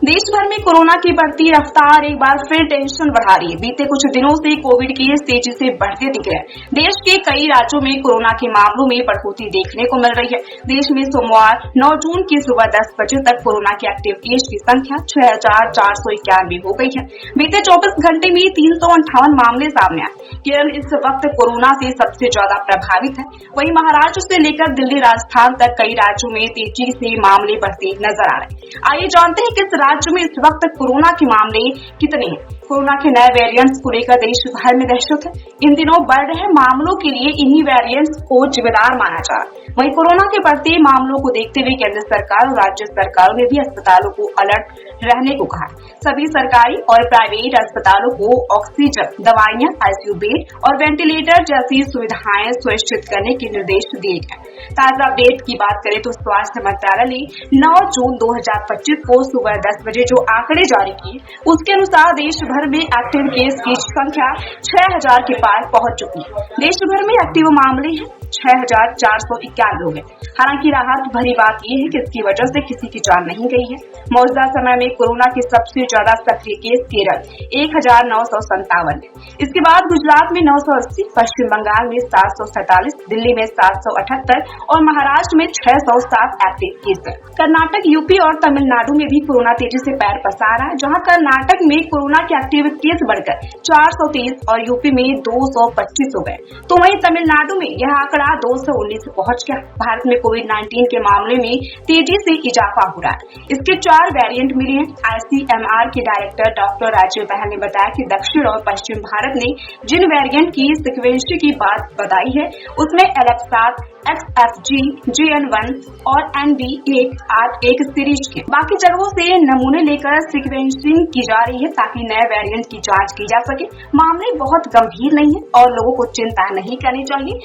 देश भर में कोरोना की बढ़ती रफ्तार एक बार फिर टेंशन बढ़ा रही है। बीते कुछ दिनों से कोविड केस तेजी से बढ़ते दिख रहे हैं। देश के कई राज्यों में कोरोना के मामलों में बढ़ोतरी देखने को मिल रही है। देश में सोमवार 9 जून की सुबह 10 बजे तक कोरोना के एक्टिव केस की संख्या 6,491 हो गई है। बीते 24 घंटे में 358 मामले सामने आए। केरल इस वक्त कोरोना से सबसे ज्यादा प्रभावित है। वहीं महाराष्ट्र से लेकर दिल्ली, राजस्थान तक कई राज्यों में तेजी से मामले बढ़ते नजर आ रहे हैं। आइए जानते हैं किस राज्य में इस वक्त कोरोना के मामले कितने हैं। कोरोना के नए वेरिएंट्स को लेकर देश भर में दहशत है। इन दिनों बढ़ रहे मामलों के लिए इन्हीं वेरिएंट्स को जिम्मेदार माना जा रहा है। वहीं कोरोना के बढ़ते मामलों को देखते हुए केंद्र सरकार और राज्य सरकारों ने भी अस्पतालों को अलर्ट रहने को कहा। सभी सरकारी और प्राइवेट अस्पतालों को ऑक्सीजन, दवाइयां, आईसीयू बेड और वेंटिलेटर जैसी सुविधाएं सुनिश्चित करने के निर्देश दिए गए। ताजा अपडेट की बात करें तो स्वास्थ्य मंत्रालय ने 9 जून 2025 को सुबह 10 बजे जो आंकड़े जारी किए, उसके अनुसार देश भर में एक्टिव केस की संख्या 6,000 के पार पहुंच चुकी है। देश भर में एक्टिव मामले हैं 6,491 लोग हैं। हालांकि राहत भरी बात यह है कि इसकी वजह से किसी की जान नहीं गई है। मौजूदा समय में कोरोना के सबसे ज्यादा सक्रिय केस केरल 1,957 है। इसके बाद गुजरात में 980, पश्चिम बंगाल में 747, दिल्ली में 778 और महाराष्ट्र में 607 एक्टिव केस है। कर्नाटक, यूपी और तमिलनाडु में भी कोरोना तेजी से पैर पसार रहा है, जहां कर्नाटक में कोरोना के एक्टिव केस बढ़कर 430 और यूपी में 225 हो गए। तो वहीं तमिलनाडु में यह आंकड़ा 219 पहुंच गया। भारत में कोविड-19 के मामले में तेजी से इजाफा हो रहा है। इसके 4 वेरिएंट मिले हैं। आईसीएमआर के डायरेक्टर डॉक्टर राजीव बहल ने बताया कि दक्षिण और पश्चिम भारत ने जिन वेरिएंट की सीक्वेंस की बात बताई है, उसमें LF7, XFG, JN1 और NB181 सीरीज के। बाकी जगहों से नमूने लेकर सीक्वेंसिंग की जा रही है ताकि नए वेरिएंट की जांच की जा सके। मामले बहुत गंभीर नहीं है और लोगों को चिंता नहीं करनी चाहिए।